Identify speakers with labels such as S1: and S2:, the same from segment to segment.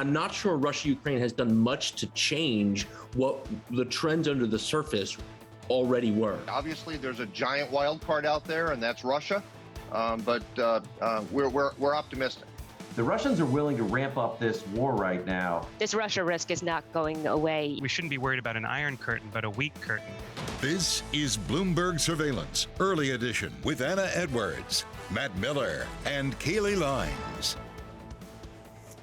S1: I'm not sure Russia-Ukraine has done much to change what the trends under the surface already were.
S2: Obviously, there's a giant wild card out there, and that's Russia. But we're optimistic.
S3: The Russians are willing to ramp up this war right now.
S4: This Russia risk is not going away.
S5: We shouldn't be worried about an iron curtain, but a weak curtain.
S6: This is Bloomberg Surveillance, Early Edition, with Anna Edwards, Matt Miller, and Kailey Leinz.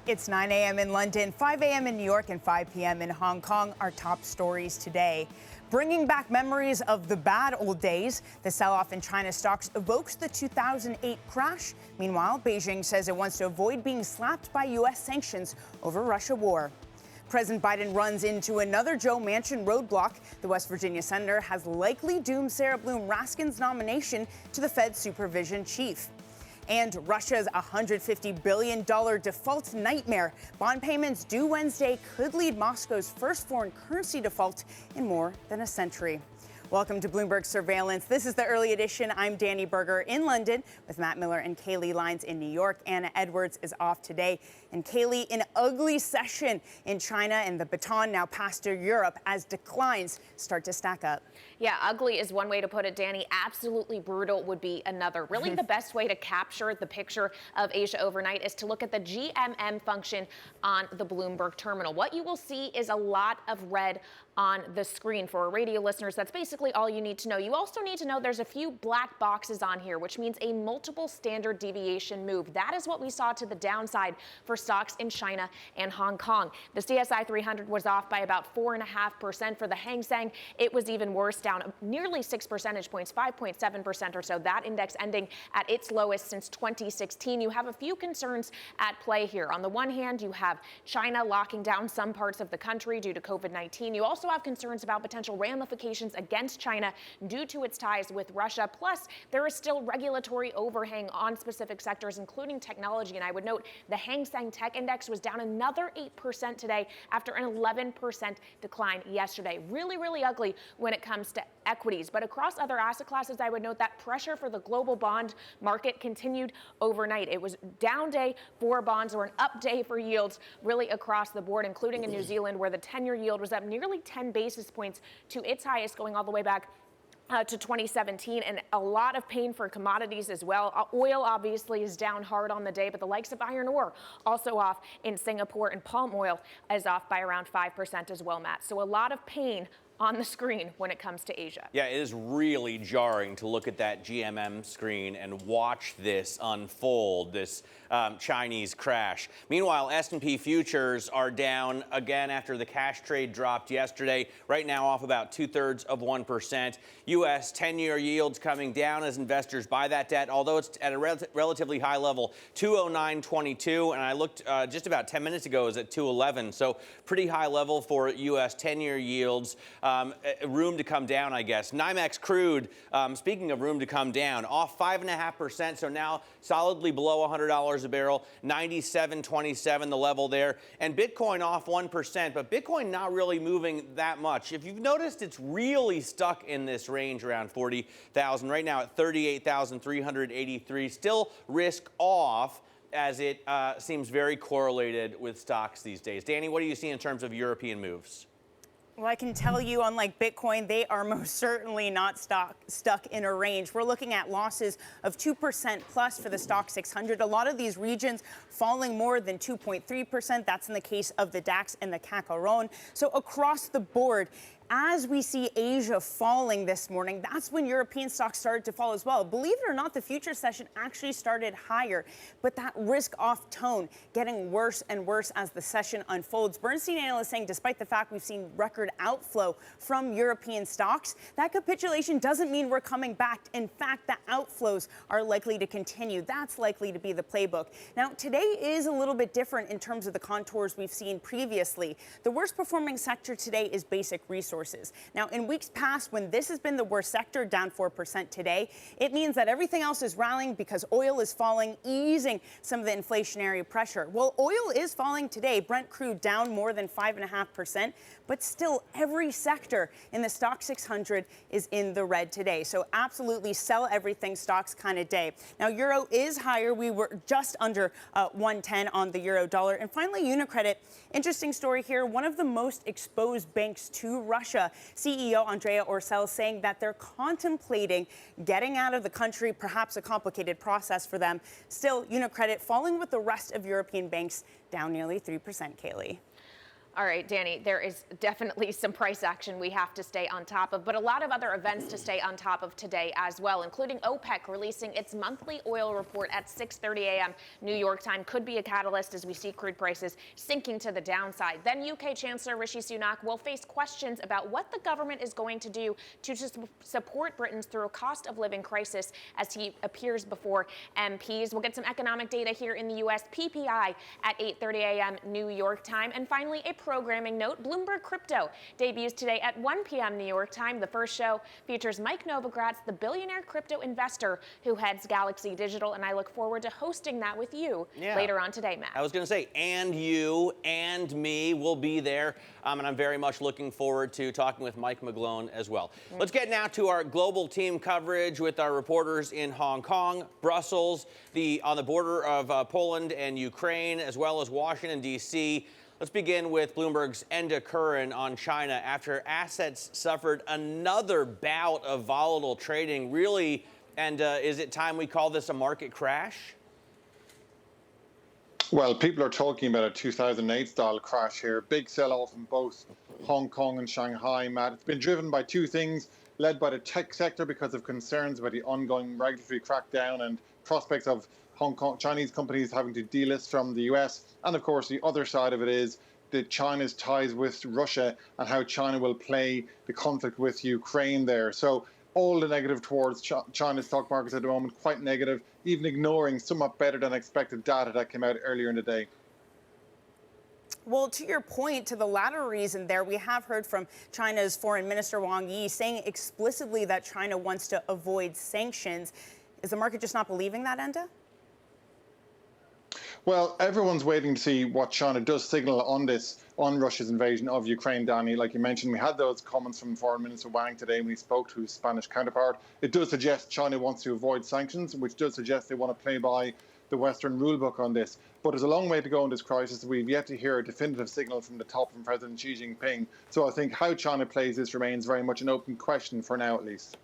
S7: It's 9 a.m. in London, 5 a.m. in New York, and 5 p.m. in Hong Kong. Our top stories today. Bringing back memories of the bad old days, the sell-off in China stocks evokes the 2008 crash. Meanwhile, Beijing says it wants to avoid being slapped by U.S. sanctions over Russia war. President Biden runs into another Joe Manchin roadblock. The West Virginia senator has likely doomed Sarah Bloom Raskin's nomination to the Fed's supervision chief. And Russia's $150 billion default nightmare. Bond payments due Wednesday could lead Moscow's first foreign currency default in more than a century. Welcome to Bloomberg Surveillance. This is the Early Edition. I'm Danny Berger in London with Matt Miller and Kailey Leinz in New York. Anna Edwards is off today. And Kailey, an ugly session in China, and the baton now passed to Europe as declines start to stack up.
S8: Yeah, ugly is one way to put it, Danny. Absolutely brutal would be another. Really, the best way to capture the picture of Asia overnight is to look at the GMM function on the Bloomberg terminal. What you will see is a lot of red on the screen. For our radio listeners, that's basically all you need to know. You also need to know there's a few black boxes on here, which means a multiple standard deviation move. That is what we saw to the downside for stocks in China and Hong Kong. The CSI 300 was off by about 4.5%. For the Hang Seng, it was even worse, down nearly 6 percentage points, 5.7% or so. That index ending at its lowest since 2016. You have a few concerns at play here. On the one hand, you have China locking down some parts of the country due to COVID-19. You also have concerns about potential ramifications against China due to its ties with Russia. Plus, there is still regulatory overhang on specific sectors, including technology. And I would note the Hang Seng Tech Index was down another 8% today after an 11% decline yesterday. Really, really ugly when it comes to equities. But across other asset classes, I would note that pressure for the global bond market continued overnight. It was down day for bonds or an up day for yields really across the board, including in New Zealand, where the 10-year yield was up nearly 10 basis points to its highest going all the way back to 2017, and a lot of pain for commodities as well. Oil obviously is down hard on the day, but the likes of iron ore also off in Singapore, and palm oil is off by around 5% as well, Matt. So a lot of pain on the screen when it comes to Asia.
S9: Yeah, it is really jarring to look at that GMM screen and watch this unfold, this Chinese crash. Meanwhile, S&P futures are down again after the cash trade dropped yesterday. Right now off about 2/3%. U.S. 10-year yields coming down as investors buy that debt, although it's at a relatively high level, 209.22. And I looked just about 10 minutes ago, it was at 211. So pretty high level for U.S. 10-year yields. Room to come down, I guess. NYMEX crude, speaking of room to come down, off 5.5%, so now solidly below $100 a barrel, 97.27 the level there. And Bitcoin off 1%, but Bitcoin not really moving that much. If you've noticed, it's really stuck in this range around 40,000. Right now at 38,383, still risk off, as it seems very correlated with stocks these days. Danny, what do you see in terms of European moves?
S7: Well, I can tell you, unlike Bitcoin, they are most certainly not stuck in a range. We're looking at losses of 2% plus for the stock 600. A lot of these regions falling more than 2.3%. That's in the case of the DAX and the CAC Aron. So across the board, as we see Asia falling this morning, that's when European stocks started to fall as well. Believe it or not, the future session actually started higher, but that risk-off tone getting worse and worse as the session unfolds. Bernstein analysts saying despite the fact we've seen record outflow from European stocks, that capitulation doesn't mean we're coming back. In fact, the outflows are likely to continue. That's likely to be the playbook. Now, today is a little bit different in terms of the contours we've seen previously. The worst performing sector today is basic resources. sources. Now, in weeks past, when this has been the worst sector, down 4% today, it means that everything else is rallying because oil is falling, easing some of the inflationary pressure. Well, oil is falling today. Brent crude down more than 5.5%, but still every sector in the stock 600 is in the red today. So absolutely sell everything stocks kind of day. Now, euro is higher. We were just under 110 on the euro dollar. And finally, UniCredit. Interesting story here. One of the most exposed banks to Russia, CEO Andrea Orcel saying that they're contemplating getting out of the country, perhaps a complicated process for them. Still, UniCredit falling with the rest of European banks, down nearly 3%, Kailey.
S8: All right, Danny, there is definitely some price action we have to stay on top of, but a lot of other events to stay on top of today as well, including OPEC releasing its monthly oil report at 6:30 a.m. New York time. Could be a catalyst as we see crude prices sinking to the downside. Then UK Chancellor Rishi Sunak will face questions about what the government is going to do to support Britons through a cost of living crisis as he appears before MPs. We'll get some economic data here in the U.S. PPI at 8:30 a.m. New York time. And finally, a programming note, Bloomberg Crypto debuts today at 1 p.m. New York time. The first show features Mike Novogratz, the billionaire crypto investor who heads Galaxy Digital, and I look forward to hosting that with you later on today, Matt.
S9: I was going to say, and you and me will be there, and I'm very much looking forward to talking with Mike McGlone as well. Let's get now to our global team coverage with our reporters in Hong Kong, Brussels, on the border of Poland and Ukraine, as well as Washington, D.C. Let's begin with Bloomberg's Enda Curran on China after assets suffered another bout of volatile trading. Really, and is it time we call this a market crash?
S10: Well, people are talking about a 2008-style crash here. Big sell-off in both Hong Kong and Shanghai, Matt. It's been driven by two things, led by the tech sector because of concerns about the ongoing regulatory crackdown and prospects of Hong Kong Chinese companies having to delist from the US. And of course, the other side of it is China's ties with Russia and how China will play the conflict with Ukraine there. So all the negative towards China's stock markets at the moment, quite negative, even ignoring somewhat better than expected data that came out earlier in the day.
S7: Well, to your point, to the latter reason there, we have heard from China's Foreign Minister Wang Yi saying explicitly that China wants to avoid sanctions. Is the market just not believing that, Enda?
S10: Well, everyone's waiting to see what China does signal on Russia's invasion of Ukraine, Danny. Like you mentioned, we had those comments from Foreign Minister Wang today when he spoke to his Spanish counterpart. It does suggest China wants to avoid sanctions, which does suggest they want to play by the Western rulebook on this. But there's a long way to go in this crisis. We've yet to hear a definitive signal from the top from President Xi Jinping. So I think how China plays this remains very much an open question for now, at least.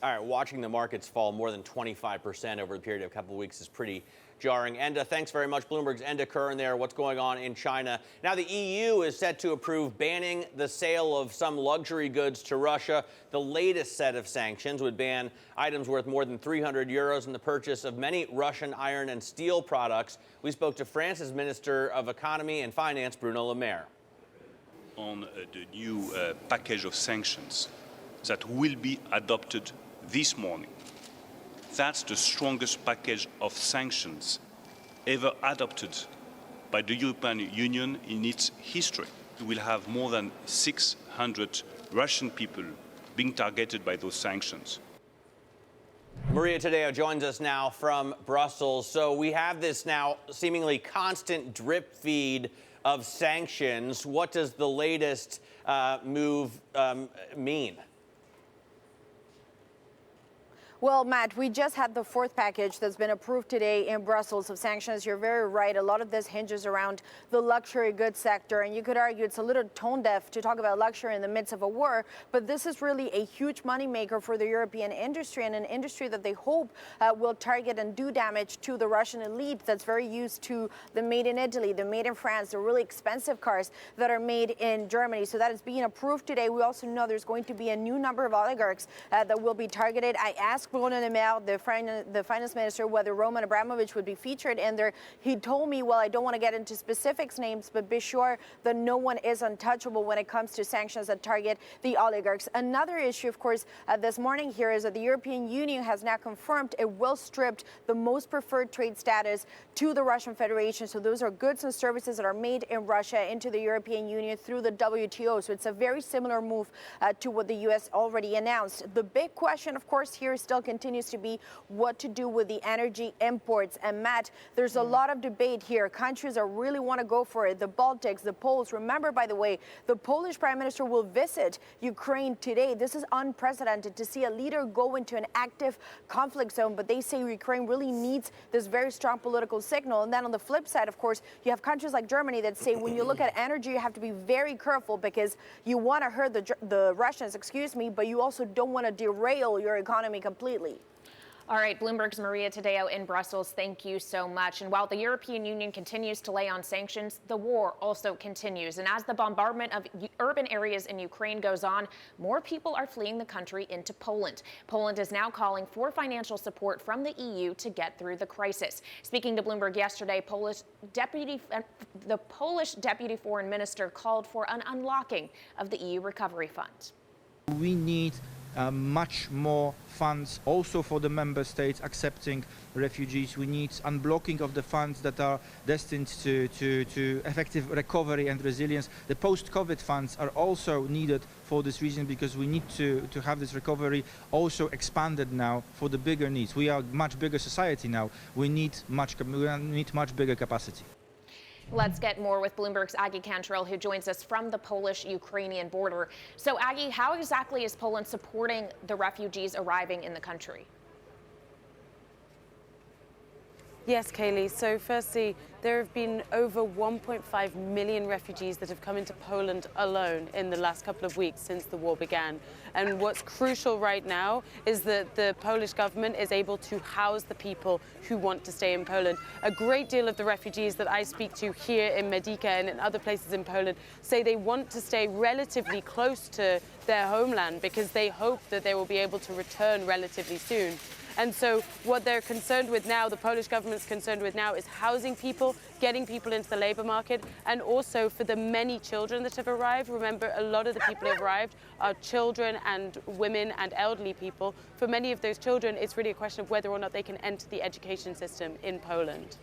S9: All right, watching the markets fall more than 25% over the period of a couple of weeks is pretty jarring. Enda, thanks very much. Bloomberg's Enda Curran there. What's going on in China? Now, the EU is set to approve banning the sale of some luxury goods to Russia. The latest set of sanctions would ban items worth more than 300 euros and the purchase of many Russian iron and steel products. We spoke to France's Minister of Economy and Finance, Bruno Le Maire.
S11: On the new package of sanctions that will be adopted this morning. That's the strongest package of sanctions ever adopted by the European Union in its history. We will have more than 600 Russian people being targeted by those sanctions.
S9: Maria Tadeo joins us now from Brussels. So we have this now seemingly constant drip feed of sanctions. What does the latest move mean?
S12: Well, Matt, we just had the fourth package that's been approved today in Brussels of sanctions. You're very right. A lot of this hinges around the luxury goods sector. And you could argue it's a little tone deaf to talk about luxury in the midst of a war. But this is really a huge moneymaker for the European industry, and an industry that they hope will target and do damage to the Russian elite that's very used to the made in Italy, the made in France, the really expensive cars that are made in Germany. So that is being approved today. We also know there's going to be a new number of oligarchs that will be targeted. I asked Bruno Le Maire, the finance minister, whether Roman Abramovich would be featured in there. He told me, well, I don't want to get into specifics names, but be sure that no one is untouchable when it comes to sanctions that target the oligarchs. Another issue, of course, this morning here is that the European Union has now confirmed it will strip the most preferred trade status to the Russian Federation. So those are goods and services that are made in Russia into the European Union through the WTO. So it's a very similar move to what the U.S. already announced. The big question, of course, here still continues to be what to do with the energy imports. And Matt, there's a lot of debate here. Countries that really want to go for it, the Baltics, the Poles. Remember, by the way, the Polish Prime Minister will visit Ukraine today. This is unprecedented to see a leader go into an active conflict zone, but they say Ukraine really needs this very strong political signal. And then on the flip side, of course, you have countries like Germany that say when you look at energy, you have to be very careful because you want to hurt the Russians, but you also don't want to derail your economy completely.
S8: All right, Bloomberg's Maria Tadeo in Brussels, thank you so much. And while the European Union continues to lay on sanctions, the war also continues. And as the bombardment of urban areas in Ukraine goes on, more people are fleeing the country into Poland. Poland is now calling for financial support from the EU to get through the crisis. Speaking to Bloomberg yesterday, the Polish deputy foreign minister called for an unlocking of the EU recovery fund.
S13: We need much more funds also for the member states accepting refugees. We need unblocking of the funds that are destined to effective recovery and resilience. The post-COVID funds are also needed for this reason because we need to have this recovery also expanded now for the bigger needs. We are a much bigger society now. We need much bigger capacity.
S8: Let's get more with Bloomberg's Aggie Cantrell, who joins us from the Polish-Ukrainian border. So, Aggie, how exactly is Poland supporting the refugees arriving in the country?
S14: Yes, Kailey. So firstly, there have been over 1.5 million refugees that have come into Poland alone in the last couple of weeks since the war began. And what's crucial right now is that the Polish government is able to house the people who want to stay in Poland. A great deal of the refugees that I speak to here in Medyka and in other places in Poland say they want to stay relatively close to their homeland because they hope that they will be able to return relatively soon. And so what they're concerned with now, the Polish government's concerned with now, is housing people, getting people into the labor market, and also for the many children that have arrived. Remember, a lot of the people who have arrived are children and women and elderly people. For many of those children, it's really a question of whether or not they can enter the education system in Poland.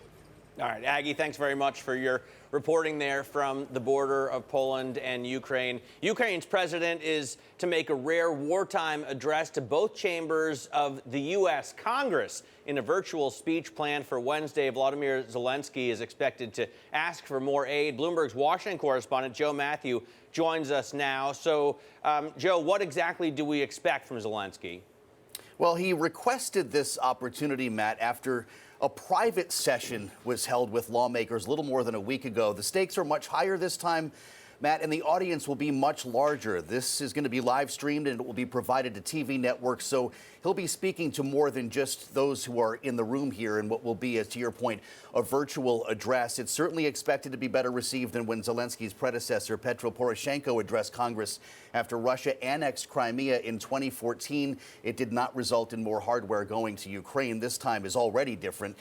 S9: All right, Aggie, thanks very much for your reporting there from the border of Poland and Ukraine. Ukraine's president is to make a rare wartime address to both chambers of the U.S. Congress. In a virtual speech planned for Wednesday, Volodymyr Zelensky is expected to ask for more aid. Bloomberg's Washington correspondent Joe Matthew joins us now. So, Joe, what exactly do we expect from Zelensky?
S15: Well, he requested this opportunity, Matt, after a private session was held with lawmakers a little more than a week ago. The stakes are much higher this time, Matt, and the audience will be much larger. This is going to be live streamed and it will be provided to TV networks. So he'll be speaking to more than just those who are in the room here in what will be, as to your point, a virtual address. It's certainly expected to be better received than when Zelensky's predecessor, Petro Poroshenko, addressed Congress after Russia annexed Crimea in 2014. It did not result in more hardware going to Ukraine. This time is already different.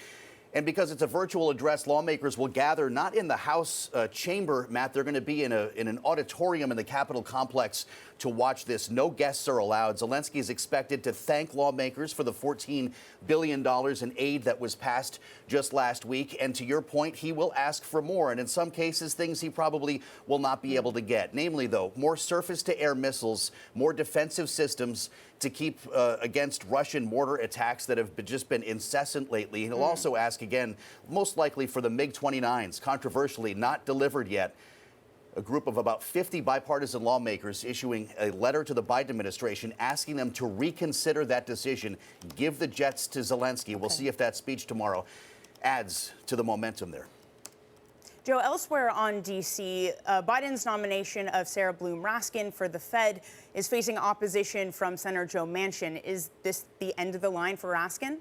S15: And because it's a virtual address, lawmakers will gather not in the House chamber, Matt. They're going to be in an auditorium in the Capitol complex to watch this. No guests are allowed. Zelensky is expected to thank lawmakers for the $14 billion in aid that was passed just last week. And to your point, he will ask for more. And in some cases, things he probably will not be able to get. Namely, though, more surface-to-air missiles, more defensive systems to keep against Russian mortar attacks that have just been incessant lately. He'll also ask again, most likely for the MiG-29s, controversially not delivered yet. A group of about 50 bipartisan lawmakers issuing a letter to the Biden administration asking them to reconsider that decision, give the jets to Zelensky. We'll see if that speech tomorrow adds to the momentum there.
S7: Joe, elsewhere on D.C., Biden's nomination of Sarah Bloom Raskin for the Fed is facing opposition from Senator Joe Manchin. Is this the end of the line for Raskin?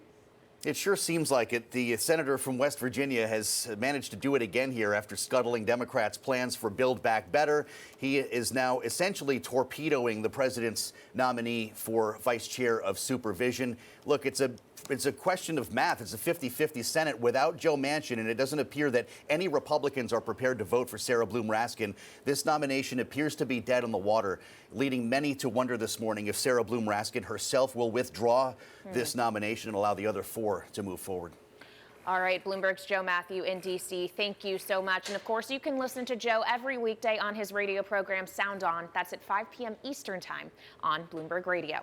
S15: It sure seems like it. The senator from West Virginia has managed to do it again here after scuttling Democrats' plans for Build Back Better. He is now essentially torpedoing the president's nominee for vice chair of supervision. Look, it's a question of math. It's a 50-50 Senate without Joe Manchin, and it doesn't appear that any Republicans are prepared to vote for Sarah Bloom Raskin. This nomination appears to be dead on the water, leading many to wonder this morning if Sarah Bloom Raskin herself will withdraw this nomination and allow the other four to move forward.
S8: All right, Bloomberg's Joe Matthew in D.C. Thank you so much. And of course, you can listen to Joe every weekday on his radio program Sound On. That's at 5 p.m. Eastern Time on Bloomberg Radio.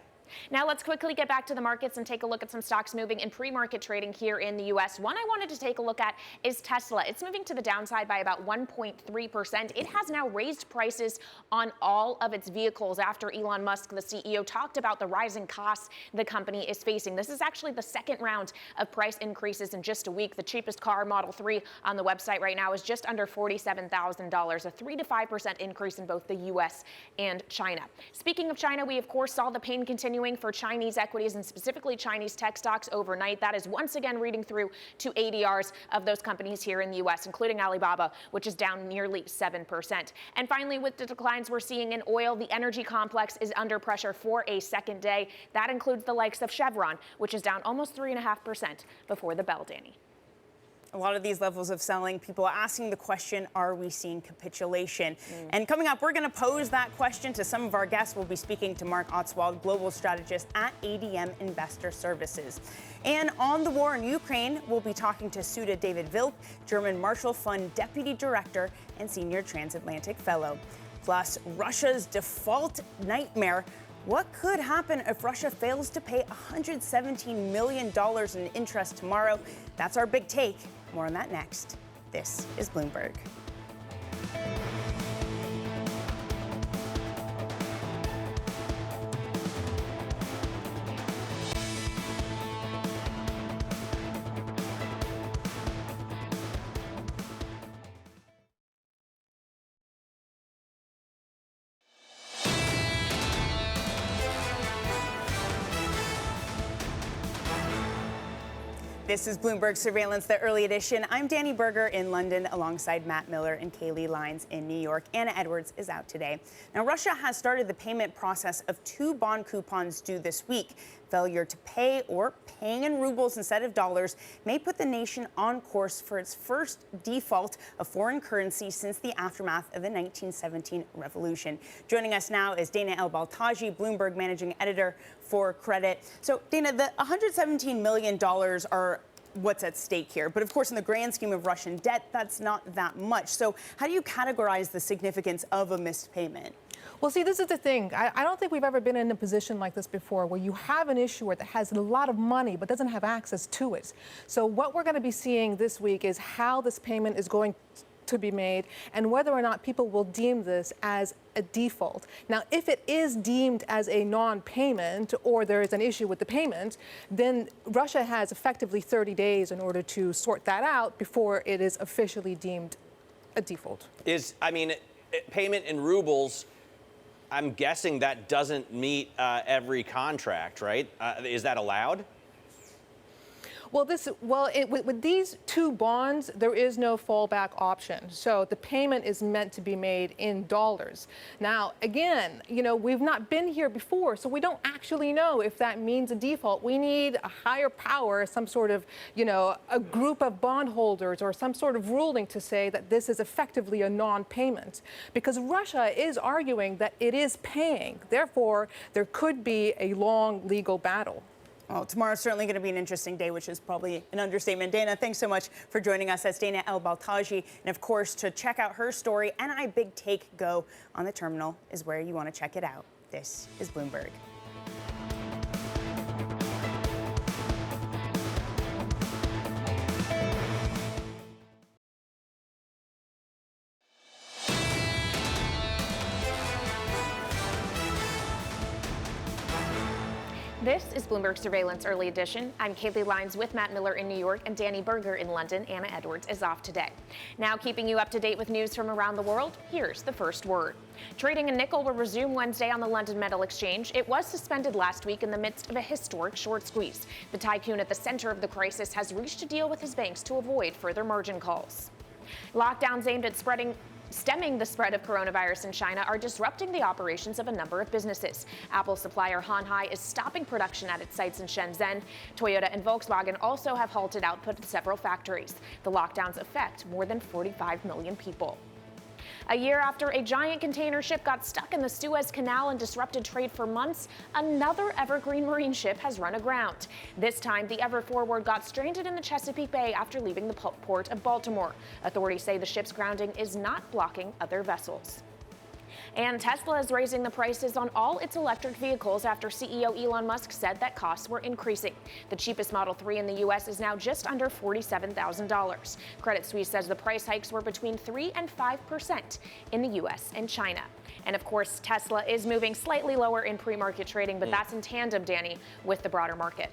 S8: Now let's quickly get back to the markets and take a look at some stocks moving in pre-market trading here in the U.S. One I wanted to take a look at is Tesla. It's moving to the downside by about 1.3%. It has now raised prices on all of its vehicles after Elon Musk, the CEO, talked about the rising costs the company is facing. This is actually the second round of price increases in just a week. The cheapest car, Model 3, on the website right now is just under $47,000, a 3 to 5% increase in both the U.S. and China. Speaking of China, we of course saw the pain continue for Chinese equities and specifically Chinese tech stocks overnight. That is once again reading through to ADRs of those companies here in the U.S., including Alibaba, which is down nearly 7%. And finally, with the declines we're seeing in oil, the energy complex is under pressure for a second day. That includes the likes of Chevron, which is down almost 3.5% before the bell, Danny.
S7: A lot of these levels of selling, people are asking the question, are we seeing capitulation? And coming up, we're going to pose that question to some of our guests. We'll be speaking to Marc Ostwald, global strategist at ADM Investor Services. And on the war in Ukraine, we'll be talking to Sudha David-Wilp, German Marshall Fund Deputy Director and Senior Transatlantic Fellow. Plus, Russia's default nightmare. What could happen if Russia fails to pay $117 million in interest tomorrow? That's our big take. More on that next. This is Bloomberg. This is Bloomberg Surveillance, the early edition. I'm Danny Berger in London alongside Matt Miller and Kailey Leinz in New York. Anna Edwards is out today. Now, Russia has started the payment process of 2 bond coupons due this week. Failure to pay or paying in rubles instead of dollars may put the nation on course for its first default of foreign currency since the aftermath of the 1917 revolution. Joining us now is Dana El-Baltagi, Bloomberg managing editor for credit. So, Dana, the $117 million are what's at stake here. But of course, in the grand scheme of Russian debt, that's not that much. So how do you categorize the significance of a missed payment?
S16: Well, see, this is the thing. I don't think we've ever been in a position like this before where you have an issuer that has a lot of money but doesn't have access to it. So what we're going to be seeing this week is how this payment is going to be made and whether or not people will deem this as a default. Now, if it is deemed as a non-payment or there is an issue with the payment, then Russia has effectively 30 days in order to sort that out before it is officially deemed a default.
S9: Payment in rubles, I'm guessing that doesn't meet every contract, right? Is that allowed?
S16: Well, with these 2 bonds, there is no fallback option. So the payment is meant to be made in dollars. Now, again, we've not been here before, so we don't actually know if that means a default. We need a higher power, some sort of, a group of bondholders or some sort of ruling to say that this is effectively a non-payment. Because Russia is arguing that it is paying. Therefore, there could be a long legal battle.
S7: Well, tomorrow's certainly going to be an interesting day, which is probably an understatement. Dana, thanks so much for joining us. That's Dana El-Baltagi. And of course, to check out her story, NI Big Take Go on the terminal is where you want to check it out. This is Bloomberg.
S8: This is Bloomberg Surveillance Early Edition. I'm Kailey Leinz with Matt Miller in New York and Danny Berger in London. Anna Edwards is off today. Now, keeping you up to date with news from around the world, here's the first word. Trading in nickel will resume Wednesday on the London Metal Exchange. It was suspended last week in the midst of a historic short squeeze. The tycoon at the center of the crisis has reached a deal with his banks to avoid further margin calls. Lockdowns aimed at stemming the spread of coronavirus in China are disrupting the operations of a number of businesses. Apple supplier Honhai is stopping production at its sites in Shenzhen. Toyota and Volkswagen also have halted output at several factories. The lockdowns affect more than 45 million people. A year after a giant container ship got stuck in the Suez Canal and disrupted trade for months, another evergreen marine ship has run aground. This time, the Ever Forward got stranded in the Chesapeake Bay after leaving the port of Baltimore. Authorities say the ship's grounding is not blocking other vessels. And Tesla is raising the prices on all its electric vehicles after CEO Elon Musk said that costs were increasing. The cheapest Model 3 in the U.S. is now just under $47,000. Credit Suisse says the price hikes were between 3% and 5% in the U.S. and China. And of course, Tesla is moving slightly lower in pre-market trading, but that's in tandem, Danny, with the broader market.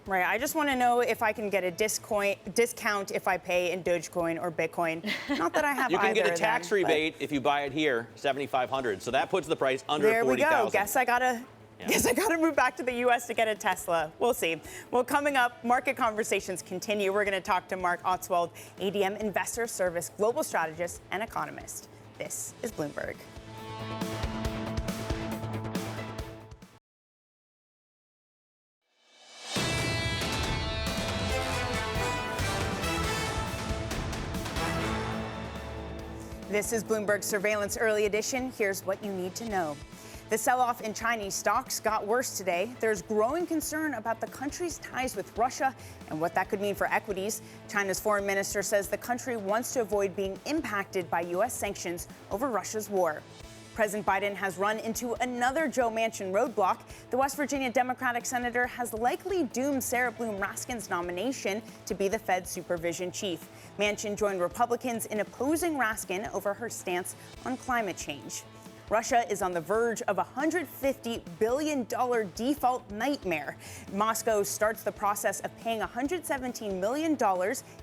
S7: Right. I just want to know if I can get a discount if I pay in Dogecoin or Bitcoin. Not that I have
S9: You can
S7: either
S9: get a tax
S7: of them,
S9: rebate if you buy it here, $7,500. So that puts the price under $40,000.
S7: There we go. Guess I gotta move back to the U.S. to get a Tesla. We'll see. Well, coming up, market conversations continue. We're going to talk to Marc Ostwald, ADM Investor Services global strategist and economist. This is Bloomberg. This is Bloomberg Surveillance Early Edition. Here's what you need to know. The sell-off in Chinese stocks got worse today. There's growing concern about the country's ties with Russia and what that could mean for equities. China's foreign minister says the country wants to avoid being impacted by U.S. sanctions over Russia's war. President Biden has run into another Joe Manchin roadblock. The West Virginia Democratic senator has likely doomed Sarah Bloom Raskin's nomination to be the Fed's supervision chief. Manchin joined Republicans in opposing Raskin over her stance on climate change. Russia is on the verge of a $150 billion default nightmare. Moscow starts the process of paying $117 million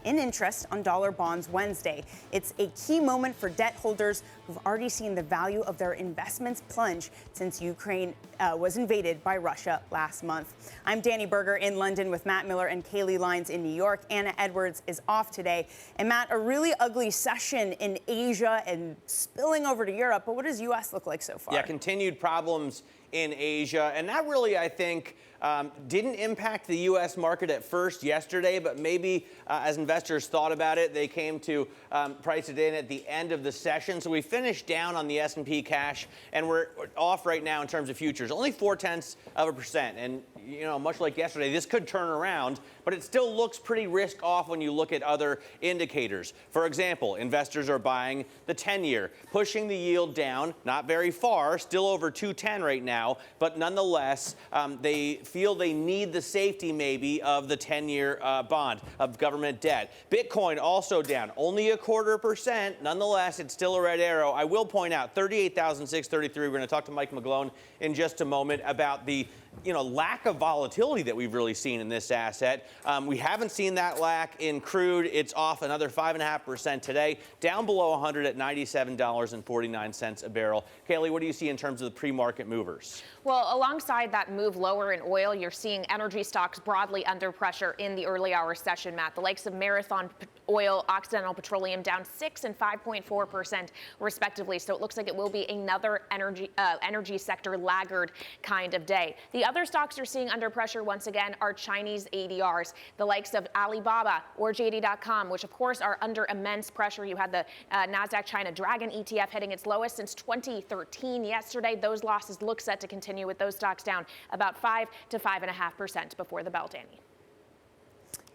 S7: in interest on dollar bonds Wednesday. It's a key moment for debt holders who've already seen the value of their investments plunge since Ukraine was invaded by Russia last month. I'm Danny Berger in London with Matt Miller and Kailey Leinz in New York. Anna Edwards is off today. And Matt, a really ugly session in Asia and spilling over to Europe. But what does U.S. look like so far?
S9: Yeah, continued problems in Asia. And that really, I think, didn't impact the U.S. market at first yesterday, but maybe as investors thought about it, they came to price it in at the end of the session. So we finished down on the S&P cash, and we're off right now in terms of futures, only 0.4%. And, you know, much like yesterday, this could turn around, but it still looks pretty risk off when you look at other indicators. For example, investors are buying the 10-year, pushing the yield down, not very far, still over 210 right now, but nonetheless, they feel they need the safety maybe of the 10-year bond of government debt. Bitcoin also down, only 0.25%. Nonetheless, it's still a red arrow. I will point out 38,633. We're going to talk to Mike McGlone in just a moment about the lack of volatility that we've really seen in this asset. We haven't seen that lack in crude. It's off another 5.5% today, down below 100 at $97.49 a barrel. Kailey, what do you see in terms of the pre-market movers?
S8: Well, alongside that move lower in oil, you're seeing energy stocks broadly under pressure in the early hour session, Matt. The likes of Marathon Oil, Occidental Petroleum down 6% and 5.4% respectively. So it looks like it will be another energy sector laggard kind of day. The other stocks you're seeing under pressure once again are Chinese ADRs, the likes of Alibaba or JD.com, which of course are under immense pressure. You had the NASDAQ China Dragon ETF hitting its lowest since 2013 yesterday. Those losses look set to continue with those stocks down about 5 to 5.5% before the bell, Danny.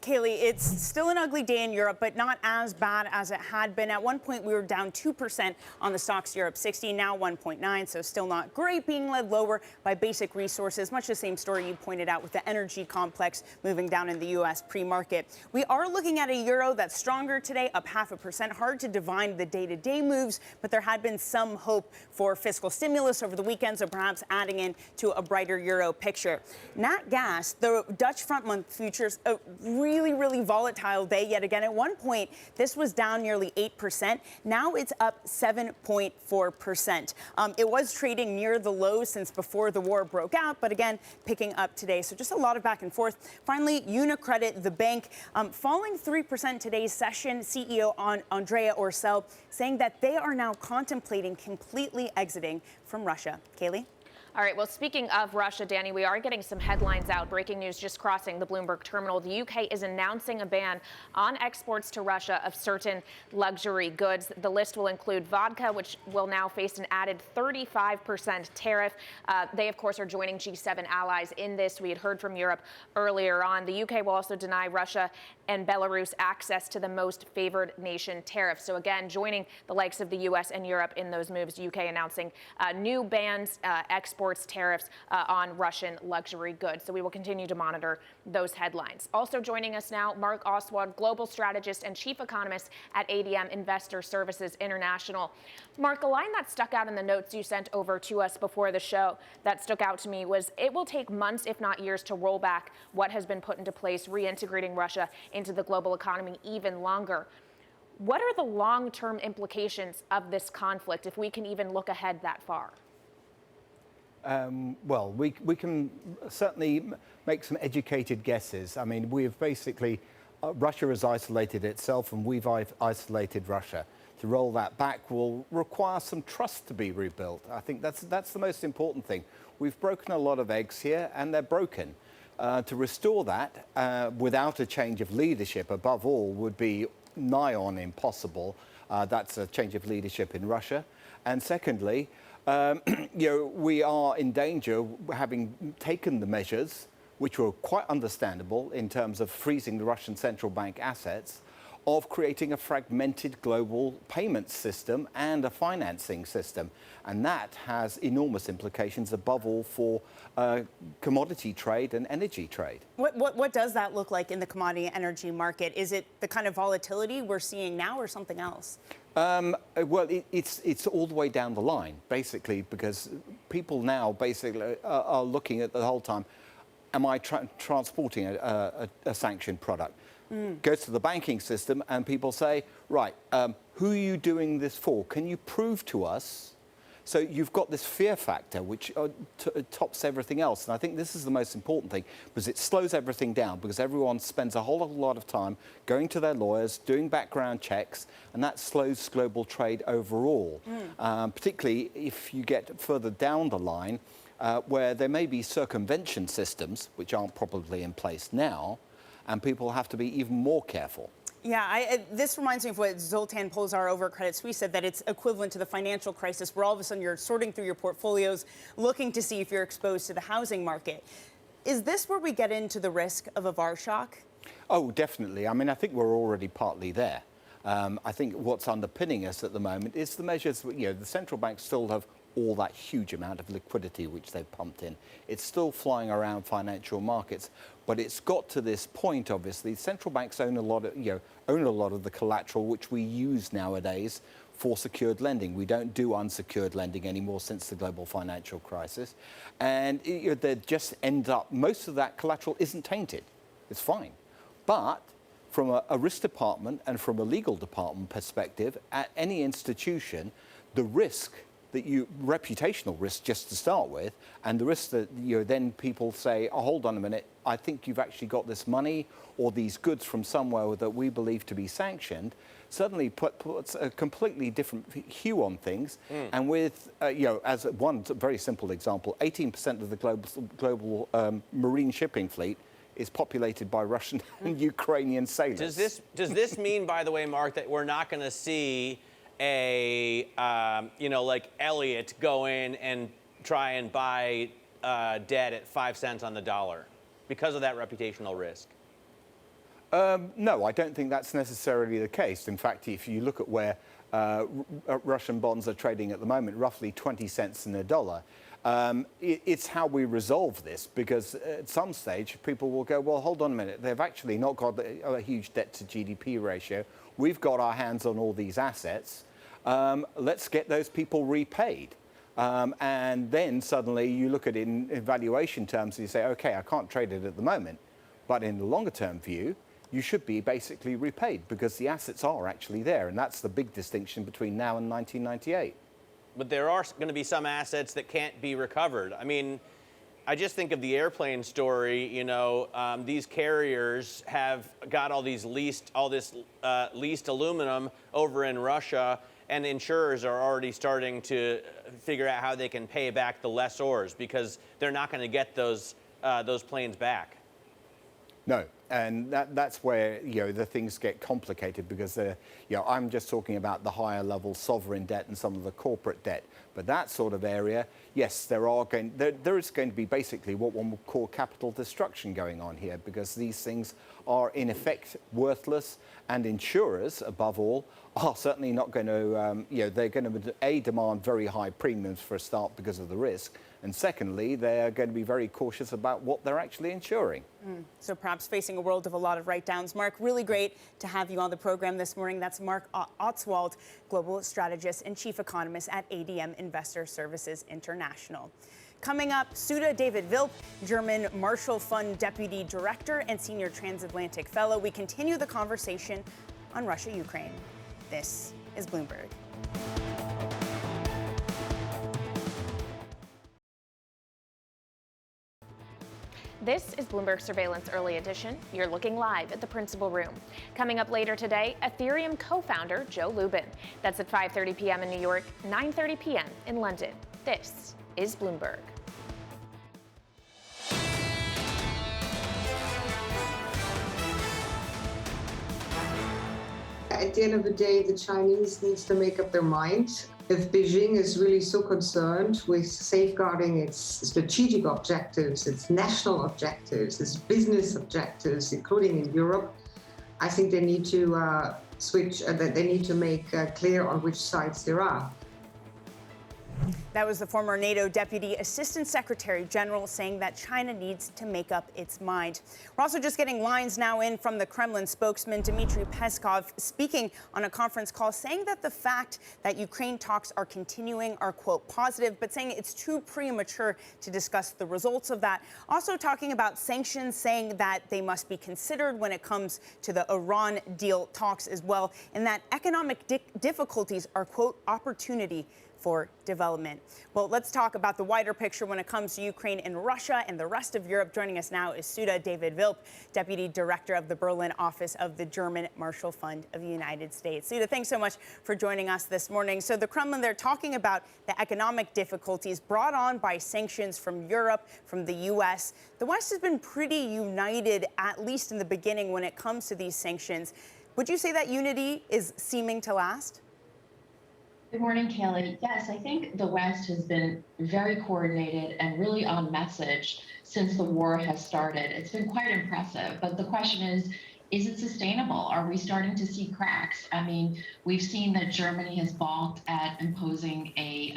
S7: Kailey, it's still an ugly day in Europe, but not as bad as it had been. At one point, we were down 2% on the stocks Europe 60, now 1.9, so still not great, being led lower by basic resources. Much the same story you pointed out with the energy complex moving down in the U.S. pre-market. We are looking at a euro that's stronger today, up 0.5%. Hard to divine the day-to-day moves, but there had been some hope for fiscal stimulus over the weekend, so perhaps adding in to a brighter euro picture. Nat gas, the Dutch front-month futures, really volatile day yet again. At one point, this was down nearly 8%. Now it's up 7.4%. It was trading near the low since before the war broke out, but again, picking up today. So just a lot of back and forth. Finally, UniCredit, the bank, falling 3% today's session. CEO Andrea Orcel saying that they are now contemplating completely exiting from Russia. Kailey?
S8: All right, well, speaking of Russia, Danny, we are getting some headlines out. Breaking news just crossing the Bloomberg terminal. The UK is announcing a ban on exports to Russia of certain luxury goods. The list will include vodka, which will now face an added 35% tariff. They, of course, are joining G7 allies in this. We had heard from Europe earlier on. The UK will also deny Russia and Belarus access to the most favored nation tariff. So again, joining the likes of the US and Europe in those moves. UK announcing new bans, exports tariffs on Russian luxury goods. So we will continue to monitor those headlines. Also joining us now, Marc Ostwald, Global Strategist and Chief Economist at ADM Investor Services International. Marc, a line that stuck out in the notes you sent over to us before the show that stuck out to me was it will take months, if not years, to roll back what has been put into place, reintegrating Russia into the global economy even longer. What are the long-term implications of this conflict, if we can even look ahead that far?
S17: Well, we can certainly make some educated guesses. I mean, we've basically, Russia has isolated itself and we've isolated Russia. To roll that back will require some trust to be rebuilt. I think that's the most important thing. We've broken a lot of eggs here and they're broken. To restore that without a change of leadership, above all, would be nigh on impossible. That's a change of leadership in Russia. And secondly, we are in danger, having taken the measures, which were quite understandable in terms of freezing the Russian central bank assets, of creating a fragmented global payment system and a financing system. And that has enormous implications, above all, for commodity trade and energy trade.
S7: What does that look like in the commodity energy market? Is it the kind of volatility we're seeing now or something else?
S17: Well, it's all the way down the line, basically, because people now basically are looking at the whole time, am I transporting a sanctioned product? Goes to the banking system and people say, right, who are you doing this for? Can you prove to us? So you've got this fear factor, which tops everything else. And I think this is the most important thing, because it slows everything down, because everyone spends a whole lot of time going to their lawyers, doing background checks, and that slows global trade overall, particularly if you get further down the line, where there may be circumvention systems, which aren't probably in place now, and people have to be even more careful.
S7: Yeah, this reminds me of what Zoltan Pozsar over at Credit Suisse said, that it's equivalent to the financial crisis, where all of a sudden you're sorting through your portfolios, looking to see if you're exposed to the housing market. Is this where we get into the risk of a VAR shock?
S17: Oh, definitely. I mean, I think we're already partly there. I think what's underpinning us at the moment is the measures, the central banks still have all that huge amount of liquidity which they've pumped in. It's still flying around financial markets, but it's got to this point, obviously. Central banks own a lot of the collateral which we use nowadays for secured lending. We don't do unsecured lending anymore since the global financial crisis. And they just end up, most of that collateral isn't tainted. It's fine. But from a risk department and from a legal department perspective, at any institution, the risk reputational risk just to start with, and the risk that then people say, oh, hold on a minute, I think you've actually got this money or these goods from somewhere that we believe to be sanctioned, suddenly puts a completely different hue on things. And with, as one very simple example, 18% of the global marine shipping fleet is populated by Russian and Ukrainian sailors.
S9: Does this mean, by the way, Marc, that we're not going to see like Elliott go in and try and buy debt at 5 cents on the dollar because of that reputational risk?
S17: No, I don't think that's necessarily the case. In fact, if you look at where Russian bonds are trading at the moment, roughly 20 cents in a dollar, it's how we resolve this, because at some stage people will go, well, hold on a minute, they've actually not got a huge debt to GDP ratio. We've got our hands on all these assets. Let's get those people repaid. And then suddenly you look at it in valuation terms and you say, okay, I can't trade it at the moment, but in the longer term view, you should be basically repaid because the assets are actually there. And that's the big distinction between now and 1998.
S9: But there are going to be some assets that can't be recovered. I mean, I just think of the airplane story. You know, these carriers have got all this leased aluminum over in Russia, and insurers are already starting to figure out how they can pay back the lessors because they're not going to get those planes back.
S17: No, and that's where, you know, the things get complicated because, you know, I'm just talking about the higher level sovereign debt and some of the corporate debt. But that sort of area, yes, there is going to be basically what one would call capital destruction going on here because these things are in effect worthless, and insurers, above all, are certainly not going to, you know, they're going to demand very high premiums for a start because of the risk. And secondly, they're going to be very cautious about what they're actually insuring.
S7: So perhaps facing a world of a lot of write-downs. Marc, really great to have you on the program this morning. That's Marc Ostwald, Global Strategist and Chief Economist at ADM Investor Services International. Coming up, Sudha David-Wilp, German Marshall Fund Deputy Director and Senior Transatlantic Fellow. We continue the conversation on Russia-Ukraine. This is Bloomberg.
S8: This is Bloomberg Surveillance Early Edition. You're looking live at the principal room. Coming up later today, Ethereum co-founder Joe Lubin. That's at 5:30 p.m. in New York, 9:30 p.m. in London. This is Bloomberg.
S18: At the end of the day, the Chinese needs to make up their mind. If Beijing is really so concerned with safeguarding its strategic objectives, its national objectives, its business objectives, including in Europe, I think they need to switch, that they need to make clear on which sides there are.
S7: That was the former NATO Deputy Assistant Secretary General saying that China needs to make up its mind. We're also just getting lines now in from the Kremlin spokesman Dmitry Peskov speaking on a conference call saying that the fact that Ukraine talks are continuing are, quote, positive, but saying it's too premature to discuss the results of that. Also talking about sanctions, saying that they must be considered when it comes to the Iran deal talks as well, and that economic difficulties are, quote, opportunity for development. Well, let's talk about the wider picture when it comes to Ukraine and Russia and the rest of Europe. Joining us now is Sudha David-Wilp, Deputy Director of the Berlin office of the German Marshall Fund of the United States. Sudha, thanks so much for joining us this morning. So the Kremlin, they're talking about the economic difficulties brought on by sanctions from Europe, from the U.S. The West has been pretty united, at least in the beginning, when it comes to these sanctions. Would you say that unity is seeming to last?
S19: Good morning, Kailey. Yes, I think the West has been very coordinated and really on message since the war has started. It's been quite impressive, but the question is it sustainable? Are we starting to see cracks? I mean, we've seen that Germany has balked at imposing a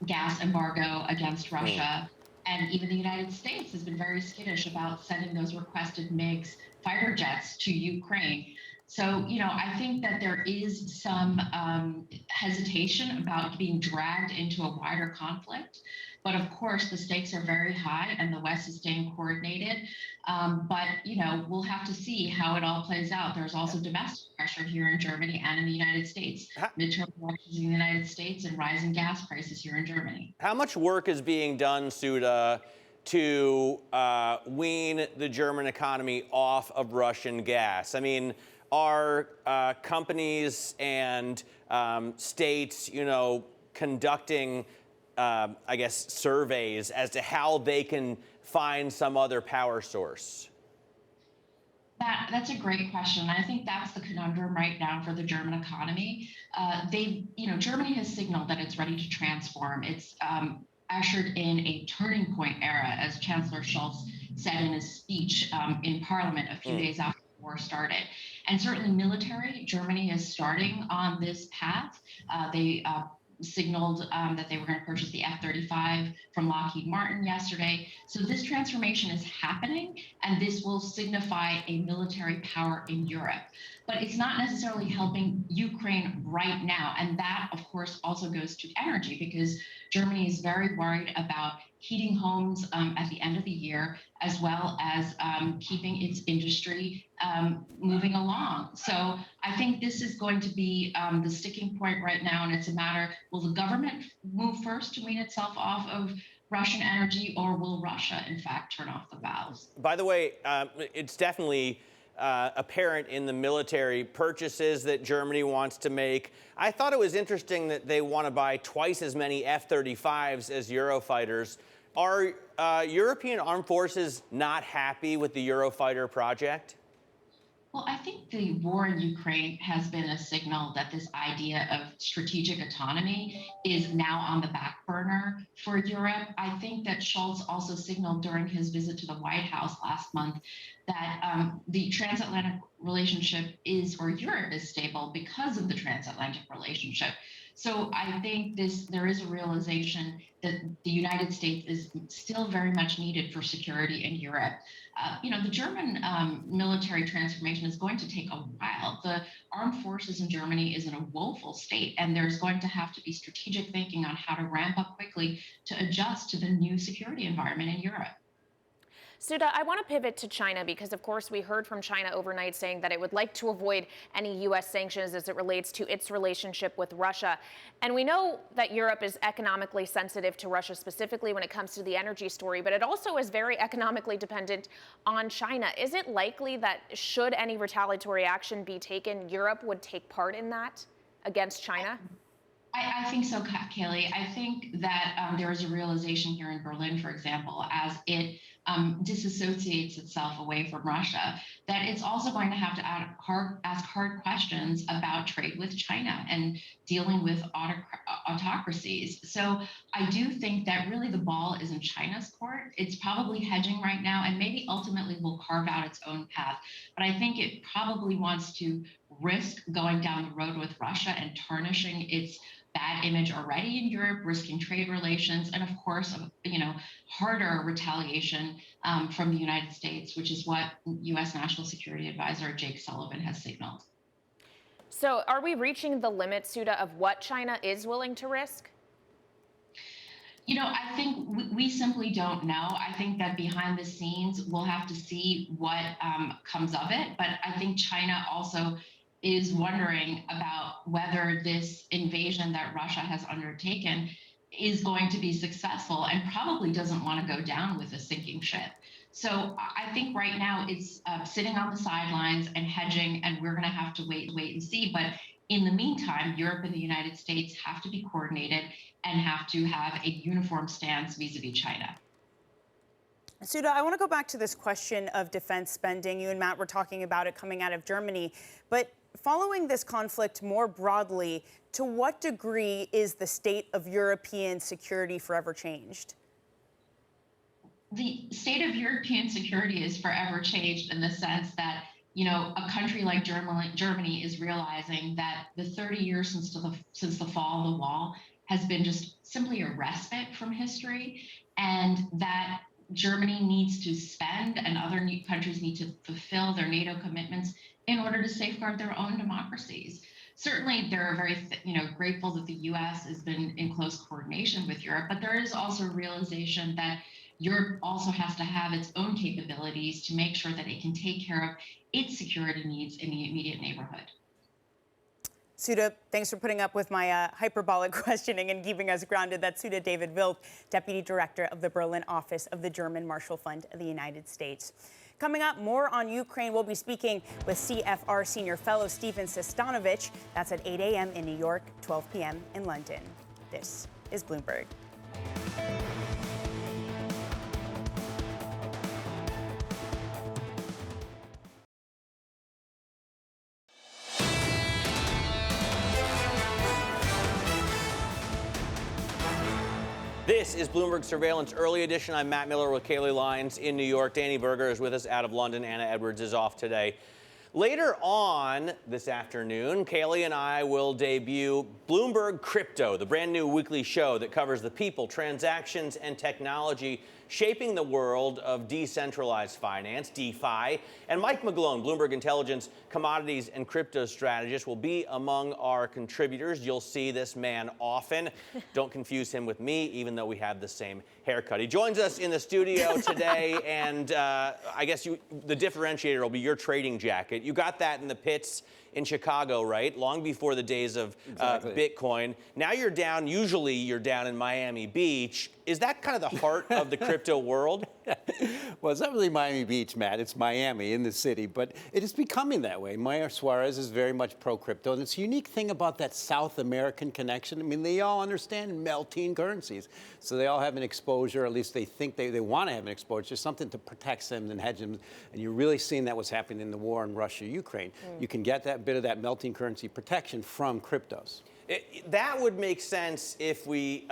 S19: gas embargo against Russia, and even the United States has been very skittish about sending those requested MiG fighter jets to Ukraine. So, you know, I think that there is some hesitation about being dragged into a wider conflict. But of course, the stakes are very high and the West is staying coordinated. But, you know, we'll have to see how it all plays out. There's also domestic pressure here in Germany and in the United States. Midterm elections in the United States and rising gas prices here in Germany.
S9: How much work is being done, Sudha, to wean the German economy off of Russian gas? I mean, are companies and states, you know, conducting, I guess, surveys as to how they can find some other power source?
S19: That's a great question. I think that's the conundrum right now for the German economy. Germany has signaled that it's ready to transform. It's ushered in a turning point era, as Chancellor Scholz said in his speech in Parliament a few days after the war started. And certainly military, Germany is starting on this path. They signaled that they were going to purchase the F-35 from Lockheed Martin yesterday. So this transformation is happening, and this will signify a military power in Europe. But it's not necessarily helping Ukraine right now. And that, of course, also goes to energy, because Germany is very worried about heating homes at the end of the year, as well as keeping its industry moving along. So I think this is going to be the sticking point right now. And it's a matter, will the government move first to wean itself off of Russian energy, or will Russia, in fact, turn off the valves?
S9: By the way, it's definitely apparent in the military purchases that Germany wants to make. I thought it was interesting that they want to buy twice as many F-35s as Eurofighters. Are European armed forces not happy with the Eurofighter project?
S19: Well, I think the war in Ukraine has been a signal that this idea of strategic autonomy is now on the back burner for Europe. I think that Scholz also signaled during his visit to the White House last month that the transatlantic relationship is, or Europe is stable because of the transatlantic relationship. So I think there is a realization that the United States is still very much needed for security in Europe. The German military transformation is going to take a while. The armed forces in Germany is in a woeful state, and there's going to have to be strategic thinking on how to ramp up quickly to adjust to the new security environment in Europe.
S8: Sudha, I want to pivot to China because, of course, we heard from China overnight saying that it would like to avoid any U.S. sanctions as it relates to its relationship with Russia. And we know that Europe is economically sensitive to Russia, specifically when it comes to the energy story, but it also is very economically dependent on China. Is it likely that should any retaliatory action be taken, Europe would take part in that against China?
S19: I think so, Kailey. I think that there is a realization here in Berlin, for example, as it disassociates itself away from Russia, that it's also going to have to ask hard questions about trade with China and dealing with autocracies. So I do think that really the ball is in China's court. It's probably hedging right now and maybe ultimately will carve out its own path. But I think it probably wants to risk going down the road with Russia and tarnishing its bad image already in Europe, risking trade relations, and of course, harder retaliation from the United States, which is what U.S. National Security Advisor Jake Sullivan has signaled.
S8: So are we reaching the limit, Sudha, of what China is willing to risk?
S19: I think we simply don't know. I think that behind the scenes, we'll have to see what comes of it. But I think China also is wondering about whether this invasion that Russia has undertaken is going to be successful and probably doesn't want to go down with a sinking ship. So I think right now it's sitting on the sidelines and hedging, and we're going to have to wait and see. But in the meantime, Europe and the United States have to be coordinated and have to have a uniform stance vis-a-vis China.
S7: Sudha, I want to go back to this question of defense spending. You and Matt were talking about it coming out of Germany. But following this conflict more broadly, to what degree is the state of European security forever changed?
S19: The state of European security is forever changed in the sense that, a country like Germany is realizing that the 30 years since the fall of the wall has been just simply a respite from history, and that Germany needs to spend and other countries need to fulfill their NATO commitments in order to safeguard their own democracies. Certainly, they're very, grateful that the U.S. has been in close coordination with Europe, but there is also a realization that Europe also has to have its own capabilities to make sure that it can take care of its security needs in the immediate neighborhood.
S7: Sudha, thanks for putting up with my hyperbolic questioning and keeping us grounded. That's Sudha David-Wilp, Deputy Director of the Berlin office of the German Marshall Fund of the United States. Coming up, more on Ukraine. We'll be speaking with CFR Senior Fellow Stephen Sestanovich. That's at 8 a.m. in New York, 12 p.m. in London. This is Bloomberg.
S9: This is Bloomberg Surveillance Early Edition. I'm Matt Miller with Kailey Leinz in New York. Danny Berger is with us out of London. Anna Edwards is off today. Later on this afternoon, Kailey and I will debut Bloomberg Crypto, the brand new weekly show that covers the people, transactions, and technology shaping the world of decentralized finance, DeFi. And Mike McGlone, Bloomberg Intelligence commodities and crypto strategist, will be among our contributors. You'll see this man often. Don't confuse him with me, even though we have the same haircut. He joins us in the studio today, and I guess the differentiator will be your trading jacket. You got that in the pits in Chicago, right? Long before the days of Bitcoin. Now you're down, usually you're down in Miami Beach. Is that kind of the heart of the crypto world?
S20: Well, it's not really Miami Beach, Matt. It's Miami in the city, but it is becoming that way. Mayor Suarez is very much pro-crypto, and it's a unique thing about that South American connection. I mean, they all understand melting currencies, so they all have an exposure, at least they think they want to have an exposure, something to protect them and hedge them, and you're really seeing that what's happening in the war in Russia-Ukraine. You can get that bit of that melting currency protection from cryptos.
S9: That would make sense if we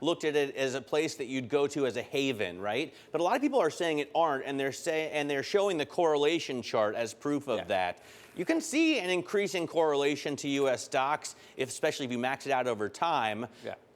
S9: looked at it as a place that you'd go to as a haven, right? But a lot of people are saying it aren't, and they're showing the correlation chart as proof of that. You can see an increasing correlation to U.S. stocks, especially if you max it out over time.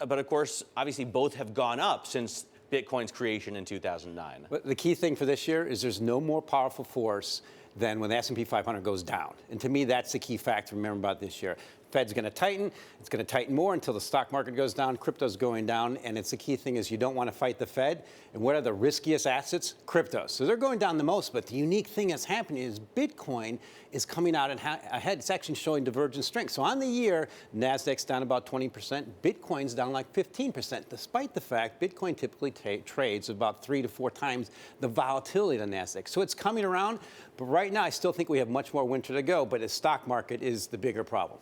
S9: But of course, obviously, both have gone up since Bitcoin's creation in 2009.
S20: But the key thing for this year is there's no more powerful force than when the S&P 500 goes down. And to me, that's the key fact to remember about this year. Fed's going to tighten. It's going to tighten more until the stock market goes down. Crypto's going down. And it's the key thing is you don't want to fight the Fed. And what are the riskiest assets? Cryptos. So they're going down the most. But the unique thing that's happening is Bitcoin is coming out ahead. It's actually showing divergent strength. So on the year, NASDAQ's down about 20%. Bitcoin's down like 15%, despite the fact Bitcoin typically trades about 3 to 4 times the volatility of the NASDAQ. So it's coming around. But right now, I still think we have much more winter to go. But the stock market is the bigger problem.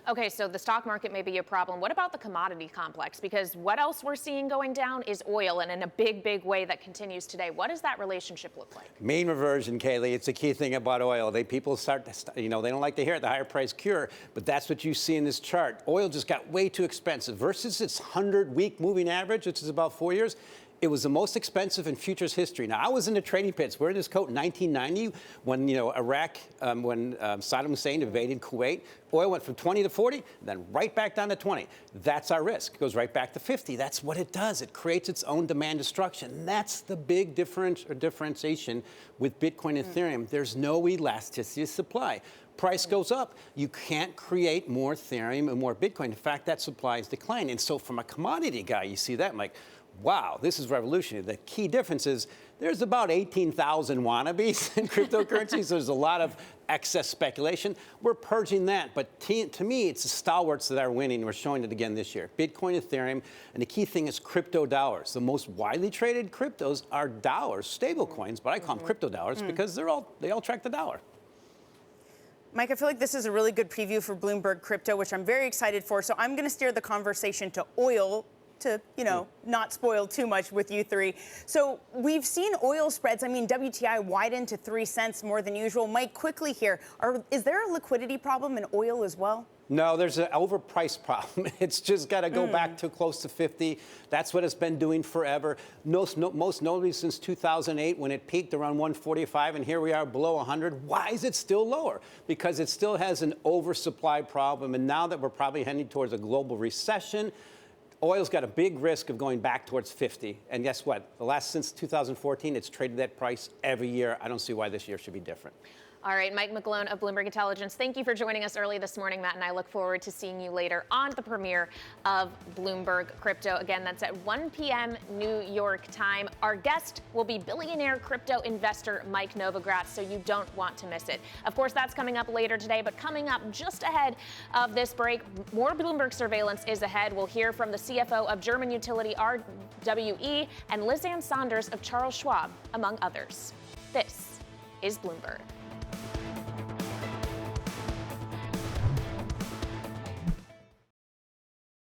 S8: Okay, so the stock market may be a problem. What about the commodity complex? Because what else we're seeing going down is oil, and in a big, big way that continues today. What does that relationship look like?
S20: Mean reversion, Kailey. It's a key thing about oil. People start to, they don't like to hear it, the higher price cure, but that's what you see in this chart. Oil just got way too expensive versus its 100-week moving average, which is about 4 years. It was the most expensive in futures history. Now, I was in the trading pits. Wearing this coat in 1990 when, Iraq, when Saddam Hussein invaded Kuwait. Oil went from 20 to 40, then right back down to 20. That's our risk. It goes right back to 50. That's what it does. It creates its own demand destruction. And that's the big differentiation with Bitcoin and Ethereum. There's no elasticity of supply. Price goes up, you can't create more Ethereum and more Bitcoin. In fact, that supply is declining. And so from a commodity guy, you see that, Mike. Wow, this is revolutionary. The key difference is there's about 18,000 wannabes in cryptocurrencies. There's a lot of excess speculation. We're purging that. But to me, it's the stalwarts that are winning. We're showing it again this year. Bitcoin, Ethereum, and the key thing is crypto dollars. The most widely traded cryptos are dollars, stable coins, but I call them crypto dollars because they all track the dollar.
S7: Mike, I feel like this is a really good preview for Bloomberg Crypto, which I'm very excited for. So I'm going to steer the conversation to oil to, not spoil too much with you three. So we've seen oil spreads. I mean, WTI widened to 3 cents more than usual. Mike, quickly here, is there a liquidity problem in oil as well?
S20: No, there's an overpriced problem. It's just got to go back to close to 50. That's what it's been doing forever. Most notably since 2008 when it peaked around 145, and here we are below 100. Why is it still lower? Because it still has an oversupply problem. And now that we're probably heading towards a global recession, oil's got a big risk of going back towards 50. And guess what? Since 2014, it's traded that price every year. I don't see why this year should be different.
S8: All right, Mike McGlone of Bloomberg Intelligence, thank you for joining us early this morning, Matt, and I look forward to seeing you later on the premiere of Bloomberg Crypto. Again, that's at 1 p.m. New York time. Our guest will be billionaire crypto investor Mike Novogratz, so you don't want to miss it. Of course, that's coming up later today, but coming up just ahead of this break, more Bloomberg Surveillance is ahead. We'll hear from the CFO of German utility RWE and Liz Ann Saunders of Charles Schwab, among others. This is Bloomberg.